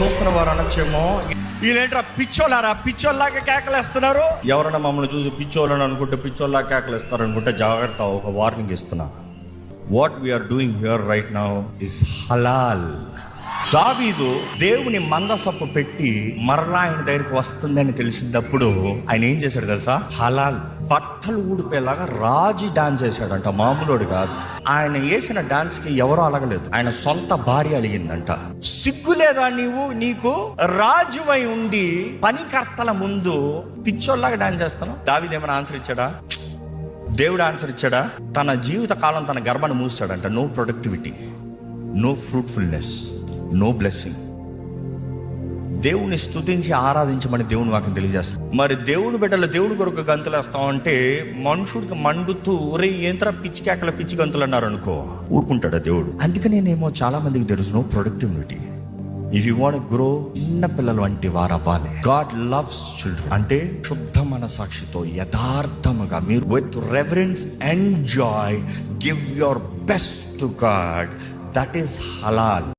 చూస్తున్న వారు అనొచ్చేమో, వీళ్ళేంట్రా పిచ్చోళ్ళలాగా కేకలేస్తున్నారు. ఎవరైనా మమ్మల్ని చూసి పిచ్చోళ్ళని అనుకుంటే పిచ్చోళ్ళలాగా కేకలేస్తారు అనుకుంటే జాగ్రత్త, ఒక వార్నింగ్ ఇస్తున్నా. What we are doing here right now is హలాల్. దావీదు దేవుని మందసపు పెట్టి మరలా ఆయన దగ్గరికి వస్తుందని తెలిసినప్పుడు ఆయన ఏం చేశాడు తెలుసా? హలాల్. బట్టలు ఊడిపోయేలాగా రాజు డాన్స్ చేశాడంట, మామూలుడు కాదు. ఆయన వేసిన డాన్స్ కి ఎవరో అలగలేదు, ఆయన సొంత భార్య అలిగిందంట. సిగ్గు లేదా నీకు రాజువై ఉండి పనికర్తల ముందు పిచ్చోళ్ళలాగా డాన్స్ చేస్తాను? దావీదు ఏమైనా ఆన్సర్ ఇచ్చాడా? దేవుడు ఆన్సర్ ఇచ్చాడా? తన జీవిత కాలం తన గర్భాన్ని మూసాడంట. No productivity, no fruitfulness, no blessing. దేవుని స్తుతించి ఆరాధించమని దేవుని వాక్యం తెలియజేస్తాం. మరి దేవుని బిడ్డలు దేవుని కొరకు గంతులు వేస్తామంటే మనుషుడికి మండుతూ ఒరే ఏంట్రా పిచ్చి గంతులు అన్నారు అనుకో, ఊరుకుంటాడా దేవుడు? అందుకనేనేమో చాలా మందికి there is no productivity. If you want grow, చిన్న పిల్లలు వంటి వారు అవ్వాలి. God loves children. అంటే శుద్ధ మనసాక్షితో యథార్థముగా మీరు with reverence and joy give your best to God. That is halal.